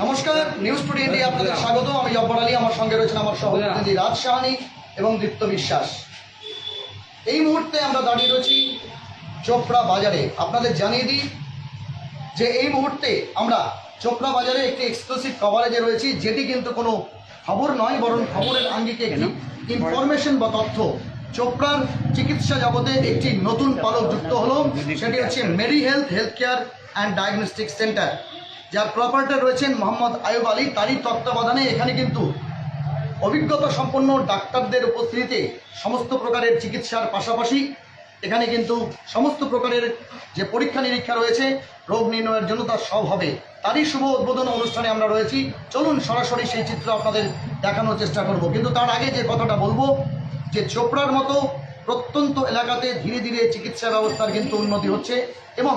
নমস্কার, news today India আপনাদের স্বাগত। আমি জব্বার আলী, আমার সঙ্গে রয়েছেন আমার সহপ্রতিনিধি রাজ সাহানি এবং দীপ্ত বিশ্বাস। এই মুহূর্তে আমরা দাঁড়িয়ে রয়েছি চোপড়া বাজারে। আপনাদের জানিয়ে দিই যে এই মুহূর্তে আমরা চোপড়া বাজারে একটি এক্সক্লুসিভ কভারেজে রয়েছি, যেটি কিন্তু কোনো খবর নয়, বরং খবরের আঙ্গিকে একটি ইনফরমেশন বা তথ্য। চোপড়ার চিকিৎসা জগতে একটি নতুন পালক যুক্ত হলো, সেটি হচ্ছে Mary health care and diagnostic centre, যার প্রপার্টার রয়েছেন মোহাম্মদ আয়ুব আলী। তারই তত্ত্বাবধানে এখানে কিন্তু অভিজ্ঞতা সম্পন্ন ডাক্তারদের উপস্থিতিতে সমস্ত প্রকারের চিকিৎসার পাশাপাশি এখানে কিন্তু সমস্ত প্রকারের যে পরীক্ষা নিরীক্ষা রয়েছে রোগ নির্ণয়ের জন্য, তার সব হবে। তারই শুভ উদ্বোধন অনুষ্ঠানে আমরা রয়েছি। চলুন সরাসরি সেই চিত্র আপনাদের দেখানোর চেষ্টা করব। কিন্তু তার আগে যে কথাটা বলবো, যে চোপড়ার মতো প্রত্যন্ত এলাকাতে ধীরে ধীরে চিকিৎসা ব্যবস্থার কিন্তু উন্নতি হচ্ছে এবং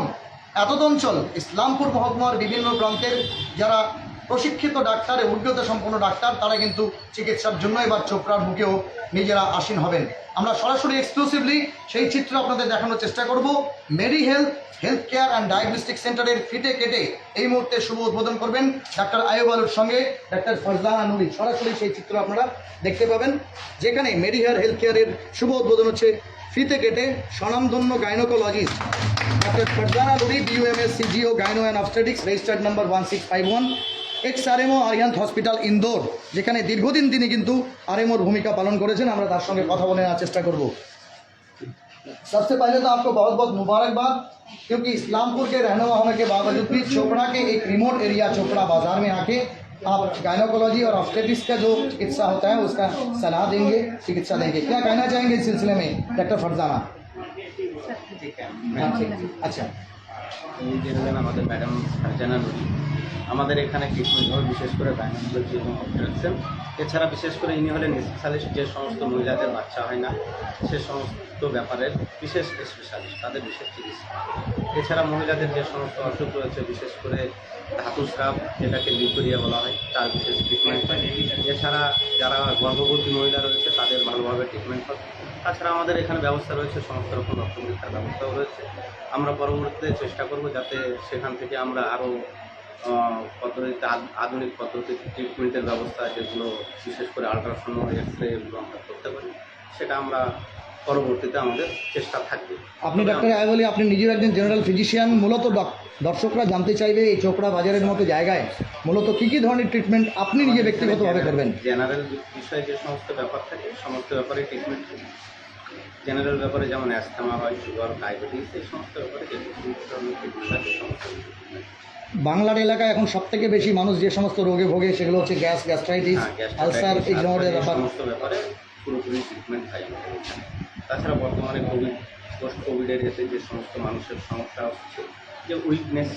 এতদ অঞ্চল ইসলামপুর মহকুমার বিভিন্ন প্রান্তের যারা প্রশিক্ষিত ডাক্তার, অভিজ্ঞতা সম্পন্ন ডাক্তার, তারা কিন্তু চিকিৎসার জন্য এবার চোপড়ার বুকেও নিজেরা আসীন হবেন। আমরা সরাসরি এক্সক্লুসিভলি সেই চিত্র আপনাদের দেখানোর চেষ্টা করব। Mary health care and diagnostic সেন্টারের ফিতে কেটে এই মুহূর্তে শুভ উদ্বোধন করবেন ডাক্তার আয়ুব আলীর সঙ্গে ডাক্তার ফারজানা নুরি। সরাসরি সেই চিত্র আপনারা দেখতে পাবেন, যেখানে মেরি হেলথ কেয়ারের শুভ উদ্বোধন হচ্ছে ফিতে কেটে স্বনামধন্য gynaecologist doctor Farzana Nuri BUMS CGO gynae and obstetrics registered number 1651 XRMO Ariyant hospital Indore, যেখানে দীর্ঘদিন তিনি কিন্তু আরএমওর ভূমিকা পালন করেছেন। আমরা তার সঙ্গে কথা বলে নেওয়ার চেষ্টা করব। सबसे पहले तो आपको बहुत बहुत मुबारकबाद, क्योंकि इस्लामपुर के रहनुमा होने के बावजूद भी चोपड़ा के एक रिमोट एरिया चोपड़ा बाजार में आके आप गायनोकोलॉजी और ऑब्स्टेटिक्स का जो चिकित्सा होता है उसका सलाह देंगे, चिकित्सा देंगे। क्या कहना चाहेंगे इस सिलसिले में डॉक्टर फरजाना? আচ্ছা, উনি হলেন আমাদের ম্যাডাম ফারজানা নুরি। আমাদের এখানে ট্রিটমেন্ট হয় বিশেষ করে গাইনোকোলজি এবং অবস্ট্রাকশন। এছাড়া বিশেষ করে ইনি হলেন স্পেশালিস্ট, যে সমস্ত মহিলাদের বাচ্চা হয় না সে সমস্ত ব্যাপারের বিশেষ স্পেশালিস্ট, তাদের বিশেষ চিকিৎসা। এছাড়া মহিলাদের যে সমস্ত অসুখ রয়েছে, বিশেষ করে ধাতুস্রাব, যেটাকে লিউকোরিয়া বলা হয়, তার বিশেষ ট্রিটমেন্ট হয়। এছাড়া যারা গর্ভবতী মহিলা রয়েছে তাদের ভালোভাবে ট্রিটমেন্ট হয়। তাছাড়া আমাদের এখানে ব্যবস্থা রয়েছে, সমস্ত রকম রক্ত পরীক্ষার ব্যবস্থাও রয়েছে। আমরা পরবর্তীতে চেষ্টা করব যাতে সেখান থেকে আমরা আরও পদ্ধতিতে আধুনিক পদ্ধতিতে ট্রিটমেন্টের ব্যবস্থা, যেগুলো বিশেষ করে আল্ট্রাসাউন্ড, এক্সরে, এগুলো আমরা করতে পারি, সেটা আমরা পরবর্তীতে আমাদের চেষ্টা থাকবে। আপনি ডাক্তার আয়ুব আলী, আপনি নিজেও একজন জেনারেল ফিজিশিয়ান। মূলত দর্শকরা জানতে চাইবে এই চোপড়া বাজারের মতো জায়গায় মূলত কী কী ধরনের ট্রিটমেন্ট আপনি নিজে ব্যক্তিগতভাবে করবেন? জেনারেল বিষয়ে যে সমস্ত ব্যাপার থাকে সমস্ত ব্যাপারে ট্রিটমেন্ট। জেনারেল ব্যাপারে যেমন অ্যাस्थमा হয়, সুগার, ডায়াবেটিস, এই সমস্ত ব্যাপারে যে ধরনের ট্রিটমেন্ট আছে সমস্ত ট্রিটমেন্ট। বাংলার এলাকায় এখন সবথেকে বেশি মানুষ যে সমস্ত রোগে ভোগে সেগুলো হচ্ছে গ্যাস্ট্রাইটিস, আলসার, এই ধরনের ব্যাপার। সমস্ত ব্যাপারে পুরোপুরি ট্রিটমেন্ট হয় আমাদের এখানে। তাছাড়া বর্তমানে পোস্ট কোভিডের এতে যে সমস্ত মানুষের সমস্যা হচ্ছে, যে উইকনেস,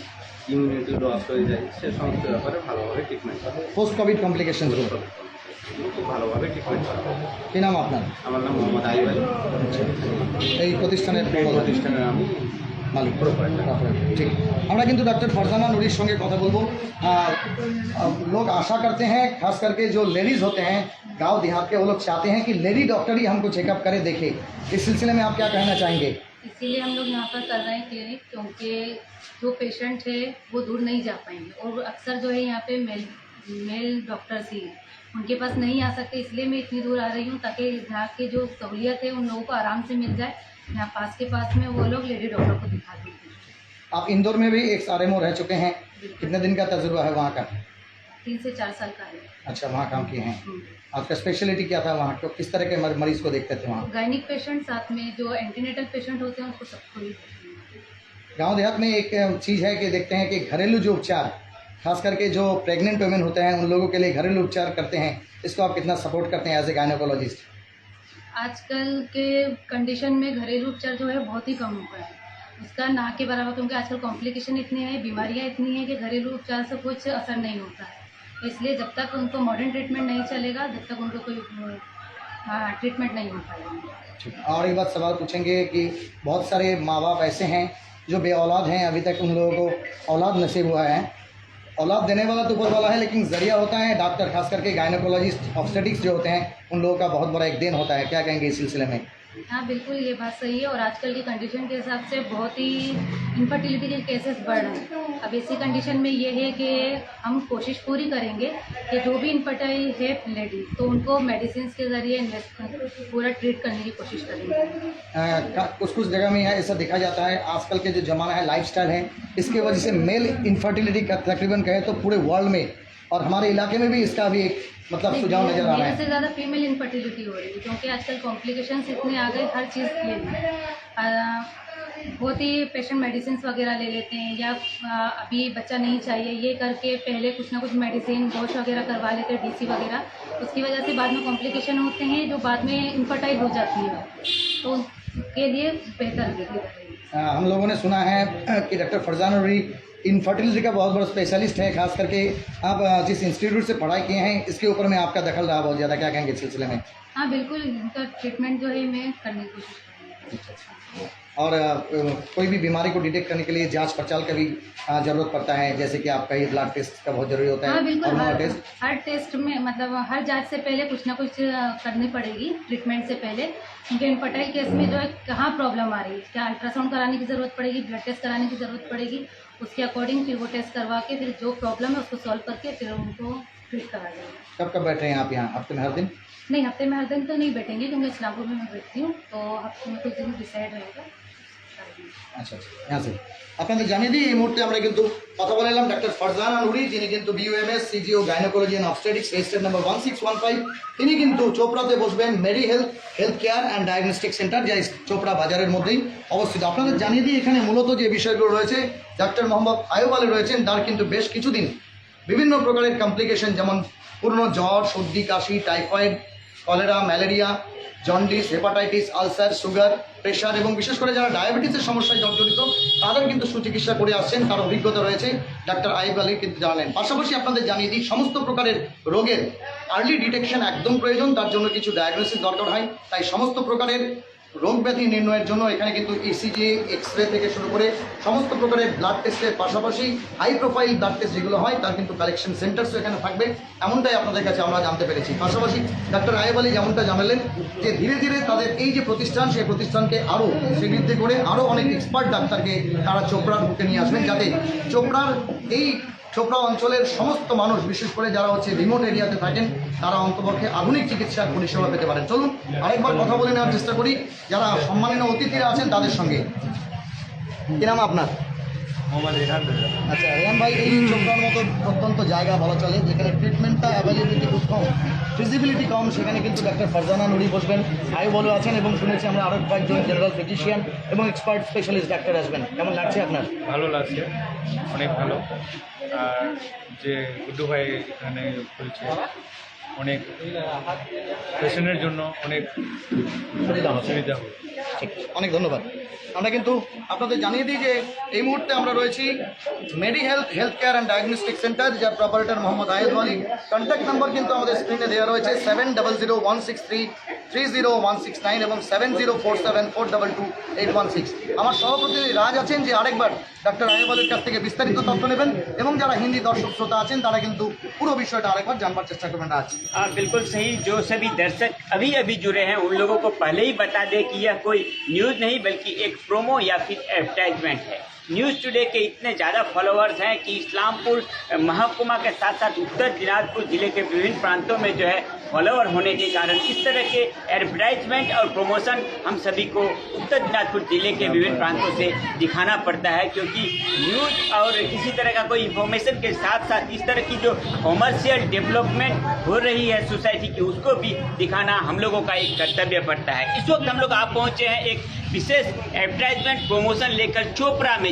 ইমিউনিটি লস হয়ে যায়, সে সমস্ত ব্যাপারে ভালোভাবে ট্রিটমেন্ট করা হয়। পোস্ট কোভিড কমপ্লিকেশন খুব ভালোভাবে ট্রিটমেন্ট করা হয়। কী নাম আপনার? আমার নাম মোহাম্মদ আয়ুব আলী। এই প্রতিষ্ঠানের প্রতিষ্ঠানের আমি মালিক। ঠিক, আমরা কিন্তু डॉक्टर फरजाना नुरी সঙ্গে কথা বলবো। लोग आशा करते हैं, खास करके जो लेडीज़ होते हैं गांव देहात के, वो लोग चाहते हैं कि लेडी डॉक्टर ही हमको चेकअप करे, देखे। इस सिलसिले में आप क्या कहना चाहेंगे? इसीलिए हम लोग यहाँ पर कर रहे हैं क्लिनिक, क्योंकि जो पेशेंट है वो दूर नहीं जा पाएंगे, और अक्सर जो है यहाँ पे मेल डॉक्टर्स ही हैं, उनके पास नहीं आ सकते। इसलिए मैं इतनी दूर आ रही हूँ ताकि यहाँ की जो सहूलियत है उन लोगों को आराम से मिल जाए। यहाँ पास के पास में वो लोग लेडी डॉक्टर को दिखा देंगे। आप इंदौर में भी एक RMO रह चुके हैं, कितने दिन का तजुर्बा है वहाँ का? 3 से 4 साल का है। अच्छा, वहाँ काम किए हैं। आपका स्पेशलिटी क्या था वहाँ को? किस तरह के मरीज को देखते थे वहाँ? गायनिक पेशेंट, साथ में जो एंटीनेटल पेशेंट होते हैं उनको सबको ही। गाँव देहात में एक चीज़ है कि देखते हैं कि घरेलू जो उपचार, खास करके जो प्रेग्नेंट वुमेन होते हैं उन लोगों के लिए घरेलू उपचार करते हैं, इसको आप कितना सपोर्ट करते हैं एज ए गायनोकोलॉजिस्ट? आजकल के कंडीशन में घरेलू उपचार जो है बहुत ही कम हो गया है, उसका ना के बराबर, क्योंकि आजकल कॉम्प्लिकेशन इतनी है, बीमारियां इतनी हैं कि घरेलू उपचार से कुछ असर नहीं होता है। इसलिए जब तक उनको मॉडर्न ट्रीटमेंट नहीं चलेगा, जब तक उनको कोई ट्रीटमेंट नहीं हो पाएगा। और एक बात सवाल पूछेंगे कि बहुत सारे माँ बाप ऐसे हैं जो बे औलाद हैं, अभी तक उन लोगों को औलाद नसीब हुआ है। औलाद देने वाला तो ऊपर वाला है, लेकिन ज़रिया होता है डॉक्टर, खास करके गायनोकोलॉजिस्ट, ऑब्स्टेटिक्स जो होते हैं, उन लोगों का बहुत बड़ा एक देन होता है। क्या कहेंगे इस सिलसिले में? हाँ बिल्कुल, ये बात सही है। और आजकल की कंडीशन के हिसाब से बहुत ही इनफर्टिलिटी के केसेस बढ़ रहे हैं। अब ऐसी कंडीशन में ये है कि हम कोशिश पूरी करेंगे कि जो भी इनफर्टाइल है लेडी, तो उनको मेडिसिन के ज़रिए पूरा ट्रीट करने की कोशिश करेंगे। कुछ कुछ जगह में ऐसा देखा जाता है, आजकल के जो ज़माना है, लाइफस्टाइल है, इसके वजह से मेल इनफर्टिलिटी का तकरीबन कहे तो पूरे वर्ल्ड में और हमारे इलाके में भी इसका भी एक मतलब सुझाव नज़र आ रहा मेल से है। ज़्यादा फीमेल इनफर्टिलिटी हो रही है, क्योंकि आजकल कॉम्प्लिकेशंस इतने आ गए हर चीज़ के लिए। बहुत ही पेशेंट मेडिसिन वगैरह ले लेते हैं, या अभी बच्चा नहीं चाहिए ये करके पहले कुछ ना कुछ मेडिसिन वॉश वगैरह करवा लेते हैं, डीसी वगैरह। उसकी वजह से बाद में कॉम्प्लिकेशन होते हैं जो बाद में इनफर्टाइल हो जाती है, तो उसके लिए बेहतर रहेगी। हम लोगों ने सुना है कि डॉक्टर फरजान नूरी इनफर्टिलिटी का बहुत बड़ा स्पेशलिस्ट है, खास करके आप जिस इंस्टीट्यूट से पढ़ाई किए हैं इसके ऊपर में आपका दखल रहा बहुत ज़्यादा, क्या कहेंगे इस सिलसिले में? हाँ बिल्कुल, इनका ट्रीटमेंट जो है मैं करने की कोशिश करूँगी। और कोई भी बीमारी को डिटेक्ट करने के लिए जांच पड़ताल का भी ज़रूरत पड़ता है, जैसे कि आपका ये ब्लड टेस्ट का बहुत ज़रूरी होता है। हाँ बिल्कुल, हार्मोन टेस्ट, हर टेस्ट में मतलब हर जांच से पहले कुछ ना कुछ करनी पड़ेगी ट्रीटमेंट से पहले, क्योंकि इनफर्टाइल केस में जो है कहाँ प्रॉब्लम आ रही है, क्या अल्ट्रासाउंड कराने की ज़रूरत पड़ेगी, ब्लड टेस्ट कराने की ज़रूरत पड़ेगी, उसके अकॉर्डिंग फिर वो टेस्ट करवा के फिर जो प्रॉब्लम है उसको सॉल्व करके फिर उनको ट्रीट करा जाएगा। कब कब बैठ रहे हैं आप यहाँ, हफ्ते में हर दिन? नहीं, हफ्ते में हर दिन तो नहीं बैठेंगे, क्योंकि इस्लामपुर में मैं बैठती हूँ, तो हफ्ते में कुछ दिन डिसाइड रहेगा। আচ্ছা আচ্ছা, यहाँ से আপনাদের জানিয়ে দিই এই মুহূর্তে আমরা কিন্তু কথা বলে এলাম ডক্টর ফারজানা নুরি, যিনি কিন্তু BUMS CGO gynaecology and obstetrics register number 1615। তিনি কিন্তু চোপড়াতে বসবেন Medi health care and diagnostic centre, যা চোপড়া বাজারের মধ্যেই অবস্থিত। আপনাদের জানিয়ে দিই এখানে মূলত যে বিষয়গুলো রয়েছে, ডক্টর মোহাম্মদ আয়ুব আলী রয়েছেন, তার কিন্তু বেশ কিছুদিন বিভিন্ন প্রকারের কমপ্লিকেশন, যেমন পুরনো জ্বর, সর্দি, কাশি, typhoid, cholera, malaria, jaundice, hepatitis, ulcer, sugar, pressure এবং বিশেষ করে যারা ডায়াবেটিসের সমস্যায় জর্জরিত তাদের কিন্তু সুচিকিৎসা করে আসছেন, তার অভিজ্ঞতা রয়েছে ডাক্তার আইব আলী কিন্তু জানালেন। পাশাপাশি আপনাদের জানিয়ে দিই সমস্ত প্রকারের রোগের আর্লি ডিটেকশন একদম প্রয়োজন, তার জন্য কিছু ডায়াগনোসিস দরকার হয়। তাই সমস্ত প্রকারের রোগ ব্যাধি নির্ণয়ের জন্য এখানে কিন্তু ইসিজি, এক্সরে থেকে শুরু করে সমস্ত প্রকারের ব্লাড টেস্টের পাশাপাশি হাই প্রোফাইল ব্লাড টেস্ট যেগুলো হয় তার কিন্তু কালেকশন সেন্টার্সও এখানে থাকবে, এমনটাই আপনাদের কাছে আমরা জানতে পেরেছি। পাশাপাশি ডাক্তার আইব আলী যেমনটা জানালেন যে ধীরে ধীরে তাদের এই যে প্রতিষ্ঠান, সেই প্রতিষ্ঠানকে আরও সমৃদ্ধ করে আরও অনেক এক্সপার্ট ডাক্তারকে তারা চোপড়ার বুকে নিয়ে আসবেন, যাতে চোপড়ার এই চোপড়া অঞ্চলের সমস্ত মানুষ, বিশেষ করে যারা রিমোট এরিয়াতে থাকেন, তারা অন্তপক্ষে আধুনিক চিকিৎসার পরিষেবা পেতে পারেন। চলুন আরেকবার কথা বলে নেওয়ার চেষ্টা করি যারা সম্মানীয় অতিথিরা আছেন তাদের সঙ্গে। কি নাম আপনার? আচ্ছা রেহান ভাই, এই চোপড়ার মতো অত্যন্ত জায়গা বলা চলে যেখানে ট্রিটমেন্টটা অ্যাভেলেবিলিটি খুব কম, ফিজিবিলিটি কম, সেখানে কিন্তু ডাক্তার ফারজানা নুরি বসবেন, আয়ু বলে আছেন এবং শুনেছি আমরা আরও কয়েকজন জেনারেল ফিজিশিয়ান এবং এক্সপার্ট স্পেশালিস্ট ডাক্তার আসবেন। কেমন লাগছে আপনার? ভালো লাগছে, অনেক ভালো। আর যে গুড্ডু ভাই এখানে বলছে অনেক পেশেন্টের জন্য অনেক সুবিধা হবে। ঠিক, অনেক ধন্যবাদ। আমরা কিন্তু আপনাদের জানিয়ে দিই যে এই মুহূর্তে আমরা রয়েছি Medi health care and diagnostic centre, যার proprietor Mohammad Ayed Ali. Contact number কিন্তু আমাদের স্ক্রিনে দেওয়া রয়েছে 700163306169 এবং 7047422816। আমার সহপ্রতিনিধি রাজ আছেন, যে আরেকবার ডাক্তার আয়েব আলীর কাছ থেকে বিস্তারিত তথ্য নেবেন এবং যারা হিন্দি দর্শক শ্রোতা আছেন তারা কিন্তু পুরো বিষয়টা আরেকবার জানবার চেষ্টা করবেন। রাজ, हाँ बिल्कुल सही। जो सभी दर्शक अभी जुड़े हैं उन लोगों को पहले ही बता दें कि यह कोई न्यूज़ नहीं बल्कि एक प्रोमो या फिर एडवर्टाइजमेंट है। न्यूज़ टुडे के इतने ज़्यादा फॉलोअर्स हैं कि इस्लामपुर महकुमा के साथ साथ उत्तर दिनाजपुर ज़िले के विभिन्न प्रांतों में जो है फॉलोअर होने के कारण इस तरह के एडवर्टाइजमेंट और प्रमोशन हम सभी को उत्तर दिनाजपुर ज़िले के विभिन्न प्रांतों से दिखाना पड़ता है, क्योंकि न्यूज़ और किसी तरह का कोई इन्फॉर्मेशन के साथ साथ इस तरह की जो कॉमर्शियल डेवलपमेंट हो रही है सोसाइटी की, उसको भी दिखाना हम लोगों का एक कर्तव्य पड़ता है। इस वक्त हम लोग आप पहुँचे हैं एक विशेष एडवर्टाइजमेंट प्रमोशन लेकर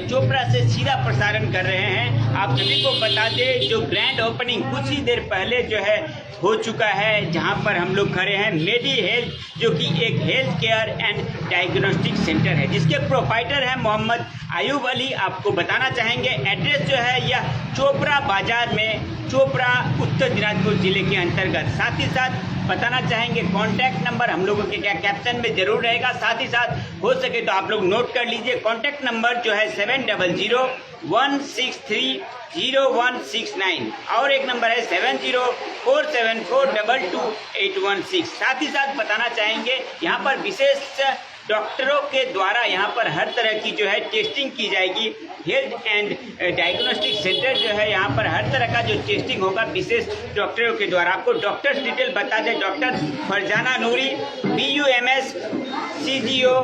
चोपड़ा से सीधा प्रसारण कर रहे हैं। आप सभी को बता दें जो ग्रैंड ओपनिंग कुछ ही देर पहले जो है हो चुका है, जहां पर हम लोग खड़े हैं मेडी हेल्थ, जो कि एक health care and diagnostic centre है, जिसके प्रोपाइटर हैं मोहम्मद आयूब अली। आपको बताना चाहेंगे एड्रेस जो है यह चोपड़ा बाजार में, चोपड़ा उत्तर दिनाजपुर जिले के अंतर्गत। साथ ही साथ बताना चाहेंगे कॉन्टैक्ट नंबर हम लोगों के क्या कैप्शन में जरूर रहेगा, साथ ही साथ हो सके तो आप लोग नोट कर लीजिए। कॉन्टैक्ट नंबर जो है 700163 0169 और एक नंबर है 7047422816। साथ ही साथ बताना चाहेंगे यहाँ पर विशेष डॉक्टरों के द्वारा यहाँ पर हर तरह की जो है टेस्टिंग की जाएगी। हेल्थ एंड डायग्नोस्टिक सेंटर जो है यहाँ पर हर तरह का जो टेस्टिंग होगा विशेष डॉक्टरों के द्वारा। आपको डॉक्टर्स डिटेल बता दें, doctor Farzana Noori BUMS CGO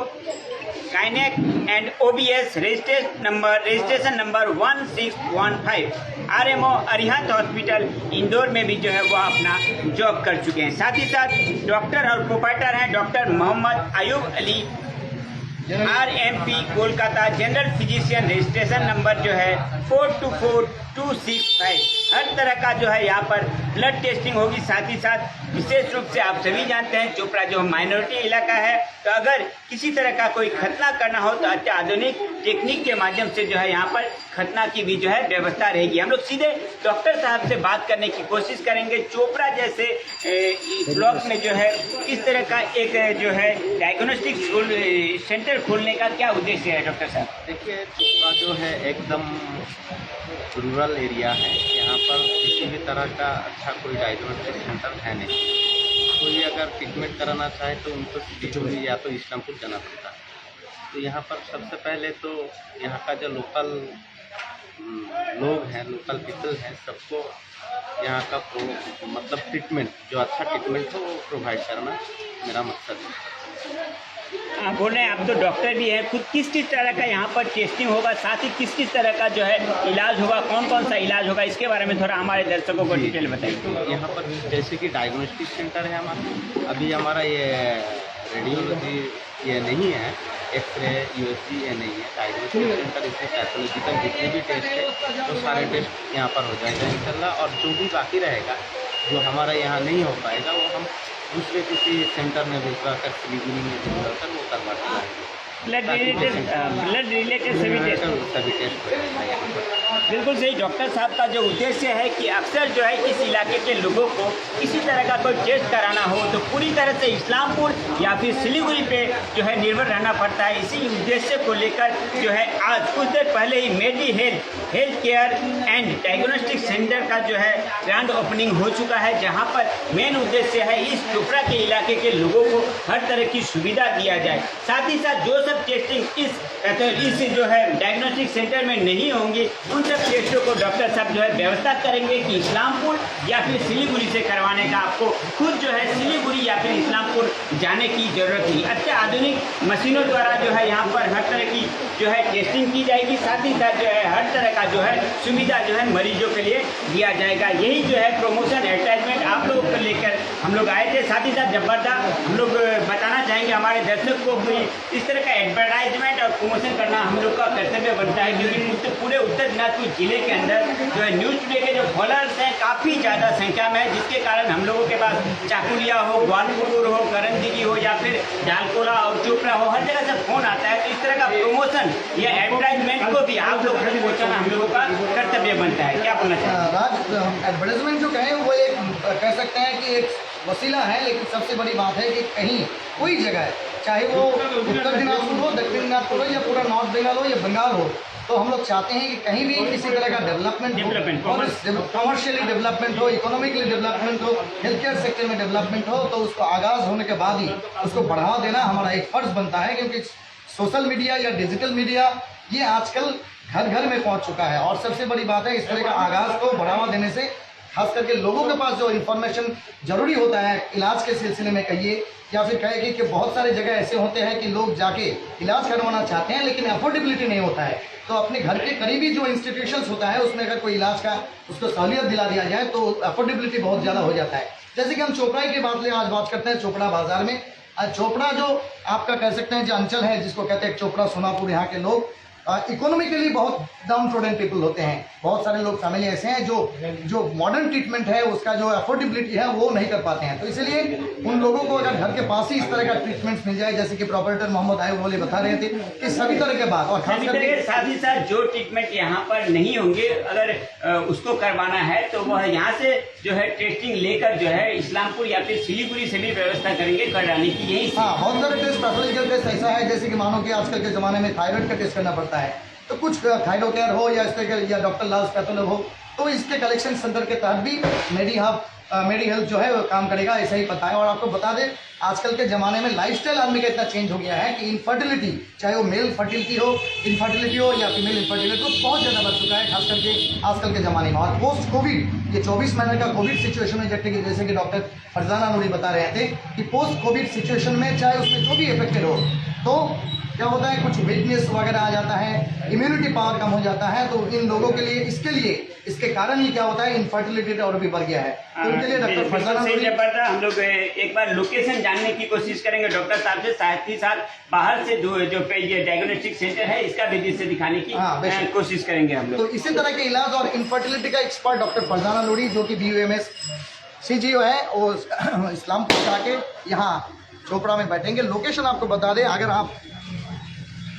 gynaec and OBS registration number 1615 RMO Arihant hospital Indore में भी जो है वो अपना जॉब कर चुके हैं। साथ ही साथ डॉक्टर और प्रोप्राइटर हैं doctor Mohammad Ayub Ali RMP Kolkata general physician registration number जो है 424265। हर तरह का जो है यहाँ पर ब्लड टेस्टिंग होगी। साथ ही साथ विशेष रूप से आप सभी जानते हैं चोपड़ा जो माइनॉरिटी इलाका है, तो अगर किसी तरह का कोई खतना करना हो तो अत्याधुनिक टेक्निक के माध्यम से जो है यहाँ पर खतना की भी जो है व्यवस्था रहेगी। हम लोग सीधे डॉक्टर साहब से बात करने की कोशिश करेंगे। चोपड़ा जैसे ब्लॉक में जो है इस तरह का एक जो है डायग्नोस्टिक सेंटर खोलने का क्या उद्देश्य है डॉक्टर साहब? देखिए, चोपड़ा जो है एकदम रूरल एरिया है। यहाँ पर किसी भी तरह का अच्छा कोई डायग्नोस्टिक सेंटर है नहीं। कोई अगर ट्रीटमेंट कराना चाहे तो उनको सिलीगुड़ी या तो इस्लामपुर जाना पड़ता है। तो यहाँ पर सबसे पहले तो यहाँ का जो लोकल लोग हैं, लोकल पीपल हैं, सबको यहाँ का मतलब ट्रीटमेंट जो अच्छा ट्रीटमेंट हो वो प्रोवाइड करना मेरा मकसद है। आप बोल रहे हैं, आप तो डॉक्टर भी हैं, खुद किस तरह का यहाँ पर टेस्टिंग होगा, साथ ही किस तरह का जो है इलाज होगा, कौन कौन सा इलाज होगा, इसके बारे में थोड़ा हमारे दर्शकों को डिटेल बताइए। यहाँ पर जैसे कि डायग्नोस्टिक सेंटर है हमारा, अभी हमारा ये रेडियोलॉजी ये नहीं है, एक्सरे USG ये नहीं है। डायग्नोस्टिक सेंटर इसमें पैथोलॉजिकल जितने भी टेस्ट है तो सारे टेस्ट यहाँ पर हो जाएगा इंशाल्लाह। और जो भी बाकी रहेगा जो हमारा यहाँ नहीं हो पाएगा वो हम दूसरे किसी सेंटर में भिजवा कर, सिलीगुड़ी में भिजवा कर वो करवाते हैं। ब्लड रिलेटेड सभी टेस्ट हो जाएगा यहाँ पर। बिल्कुल सही। डॉक्टर साहब का जो उद्देश्य है कि अक्सर जो है इस इलाके के लोगों को किसी तरह का कोई टेस्ट कराना हो तो पूरी तरह से इस्लामपुर या फिर सिलीगुड़ी पे जो है निर्भर रहना पड़ता है। इसी उद्देश्य को लेकर जो है आज कुछ देर पहले ही Medi health care and diagnostic centre का जो है ग्रैंड ओपनिंग हो चुका है, जहाँ पर मेन उद्देश्य है इस चोपड़ा के इलाके के लोगों को हर तरह की सुविधा दिया जाए। साथ ही साथ जो सब टेस्टिंग इस जो है डायग्नोस्टिक सेंटर में नहीं होंगी उन सब टेस्टों को डॉक्टर साहब जो है व्यवस्था करेंगे कि इस्लामपुर या फिर सिलीगुड़ी से करवाने का आपको खुद जो है सिलीगुड़ी या फिर इस्लामपुर जाने की जरूरत नहीं। अच्छा आधुनिक मशीनों द्वारा जो है यहाँ पर हर तरह की जो है टेस्टिंग की जाएगी। साथ ही साथ जो है हर तरह का जो है सुविधा जो है मरीजों के लिए दिया जाएगा। यही जो है प्रमोशन एडवर्टाइजमेंट आप लोगों को लेकर हम लोग आए थे। साथ ही साथ जबरदस्त हम लोग बताना चाहेंगे हमारे दर्शक को भी इस तरह का एडवर्टाइजमेंट और प्रमोशन करना हम लोग का कर्तव्य बनता है, क्योंकि पूरे उत्तर दिनाजपुर जिले के अंदर जो है न्यूज़ टुडे के जो फॉलोअर्स हैं काफ़ी ज़्यादा संख्या में है, जिसके कारण हम लोगों के पास चाकुलिया हो, ग्वालपुर हो, करंदगी हो या फिर झालकोला और चोपड़ा हो, हर जगह से फ़ोन आता है। तो इस तरह का प्रमोशन या एडवर्टाइजमेंट को भी आप लोगों तक पहुँचाना हम लोगों का कर्तव्य बनता है। क्या बोलना चाहिए? राज, एडवर्टाइजमेंट जो कहें वो एक कह सकते हैं कि एक वसीला है, लेकिन सबसे बड़ी बात है कि कहीं कोई जगह है, चाहे वो उत्तर दिनाजपुर हो, दक्षिण दिनाजपुर हो या पूरा नॉर्थ बंगाल हो या बंगाल हो, तो हम लोग चाहते हैं कि कहीं भी किसी तरह का डेवलपमेंट कमर्शियली डेवलपमेंट हो, इकोनॉमिकली डेवलपमेंट हो, हेल्थ केयर सेक्टर में डेवलपमेंट हो, तो उसको आगाज़ होने के बाद ही उसको बढ़ावा देना हमारा एक फ़र्ज़ बनता है। क्योंकि सोशल मीडिया या डिजिटल मीडिया ये आजकल घर घर में पहुंच चुका है। और सबसे बड़ी बात है, इस तरह का आगाज़ को बढ़ावा देने से खास करके लोगों के पास जो इन्फॉर्मेशन जरूरी होता है इलाज के सिलसिले में कहिए या फिर कहेगी कि बहुत सारे जगह ऐसे होते हैं कि लोग जाके इलाज करवाना चाहते हैं लेकिन अफोर्डेबिलिटी नहीं होता है। तो अपने घर के करीबी जो इंस्टीट्यूशंस होता है उसमें अगर कोई इलाज का उसको सहूलियत दिला दिया जाए तो अफोर्डेबिलिटी बहुत ज़्यादा हो जाता है। जैसे कि हम चोपड़ा की आज बात करते हैं चोपड़ा बाजार में। चोपड़ा जो आपका कह सकते हैं जो अंचल है जिसको कहते हैं चोपड़ा सोनापुर, यहाँ के लोग इकोनॉमिकली बहुत डाउन ट्रोडन पीपल होते हैं। बहुत सारे लोग फैमिली ऐसे हैं जो मॉडर्न ट्रीटमेंट है उसका जो अफोर्डेबिलिटी है वो नहीं कर पाते हैं। तो इसलिए उन लोगों को अगर घर के पास ही इस तरह का ट्रीटमेंट मिल जाए, जैसे कि प्रोपराइटर मोहम्मद आयूब बोले बता रहे थे कि सभी तरह के बात और खास करके साथ ही साथ जो ट्रीटमेंट यहाँ पर नहीं होंगे अगर उसको करवाना है तो वह यहाँ से जो है टेस्टिंग लेकर जो है इस्लामपुर या फिर सिलीगुड़ी से भी व्यवस्था करेंगे कराने की। यही हाँ, बहुत सारे टेस्ट पैथोलॉजिकल टेस्ट ऐसा है जैसे कि मानो कि आजकल के ज़माने में थायराइड का टेस्ट करना पड़ता है, तो कुछ थाइरो केयर हो या इस तरह के या डॉक्टर लाल पैथोलॉजी हो, तो इसके कलेक्शन सेंटर के तहत भी मेडी हेल्थ जो है वो काम करेगा, ऐसा ही पता है। और आपको बता दें आजकल के ज़माने में लाइफस्टाइल आदमी का इतना चेंज हो गया है कि इनफर्टिलिटी, चाहे वो मेल फर्टिलिटी हो, इनफर्टिलिटी हो या फीमेल इनफर्टिलिटी हो, बहुत ज़्यादा बढ़ चुका है खास करके आजकल के ज़माने में। और पोस्ट कोविड, ये 24 महीने का कोविड सिचुएशन में जैसे कि डॉक्टर फरजाना नूरी बता रहे थे कि पोस्ट कोविड सिचुएशन में चाहे उसमें जो भी इफेक्टेड हो, तो क्या होता है कुछ वीकनेस वगैरह आ जाता है, इम्यूनिटी पावर कम हो जाता है। तो इन लोगों के लिए इसके कारण ही क्या होता है, इनफर्टिलिटी और भी बढ़ गया है। तो उनके लिए डॉक्टर फरजाना नूरी, हम लोग एक बार लोकेशन जानने की कोशिश करेंगे डॉक्टर साहब से, साथ ही साथ बाहर से जो ये डायग्नोस्टिक सेंटर है इसका भी दृश्य दिखाने की कोशिश करेंगे हम लोग। तो इसी तरह के इलाज और इनफर्टिलिटी का एक्सपर्ट डॉक्टर फरजाना नूरी, जो कि BUMS CGO है, वो इस्लामपुर से आके यहाँ चोपड़ा में बैठेंगे। लोकेशन आपको बता दें, अगर आप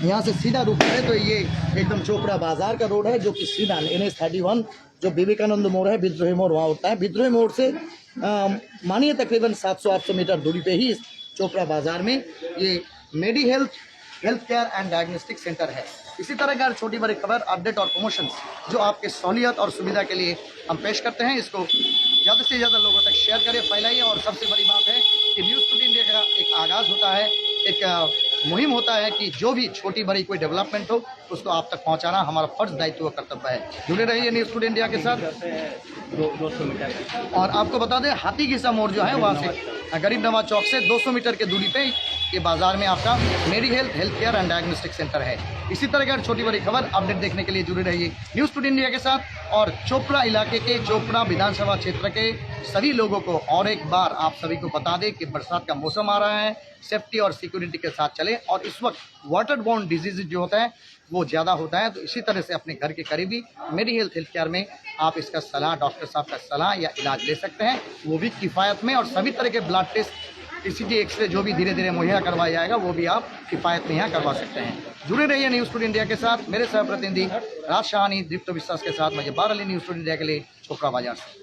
यहाँ से सीधा रुक रहे तो ये एकदम चोपड़ा बाजार का रोड है, जो कि सीधा NH 31 जो विवेकानंद मोड़ है, विद्रोही मोड़ वहाँ होता है। विद्रोही मोड़ से मानिए तकरीबन 700-800 मीटर दूरी पे ही इस चोपड़ा बाजार में ये Medi health care and diagnostic centre है। इसी तरह की छोटी बड़ी खबर, अपडेट और प्रमोशंस जो आपके सहूलियत और सुविधा के लिए हम पेश करते हैं, इसको ज़्यादा से ज़्यादा लोगों तक शेयर करें, फैलाइए। और सबसे बड़ी बात है कि न्यूज़ टुडे इंडिया का एक आगाज़ होता है, एक मुहिम होता है कि जो भी छोटी बड़ी कोई डेवलपमेंट हो उसको आप तक पहुंचाना हमारा फर्ज, दायित्व, कर्तव्य है। जुड़े रहिए न्यूज़ टुडे इंडिया के साथ। 200 मीटर और आपको बता दें हाथी घिसा मोड़ जो है वहाँ से गरीब नवाज चौक से 200 मीटर की दूरी पे ये बाजार में आपका Medi health care and diagnostic centre है। इसी तरह की छोटी बड़ी खबर अपडेट देखने के लिए जुड़े रहिए न्यूज़ टुडे इंडिया के साथ। और चोपड़ा इलाके के, चोपड़ा विधानसभा क्षेत्र के सभी लोगों को और एक बार आप सभी को बता दें कि बरसात का मौसम आ रहा है, सेफ्टी और सिक्योरिटी के साथ चलें। और इस वक्त वाटर बोर्न डिजीज जो होता है वो ज़्यादा होता है, तो इसी तरह से अपने घर के करीबी मेडी हेल्थ केयर में आप इसका सलाह, डॉक्टर साहब का सलाह या इलाज ले सकते हैं, वो भी किफ़ायत में। और सभी तरह के ब्लड टेस्ट, PCT, एक्सरे जो भी धीरे धीरे मुहैया करवाया जाएगा वो भी आप किफ़ायत में यहाँ करवा सकते हैं। जुड़े रहिए न्यूज़ टुडे इंडिया के साथ। मेरे सह प्रतिनिधि राज शाहानी, दीप्त विश्वास के साथ मैं Jabbar Ali, news today India के लिए चोपड़ा बाजार से।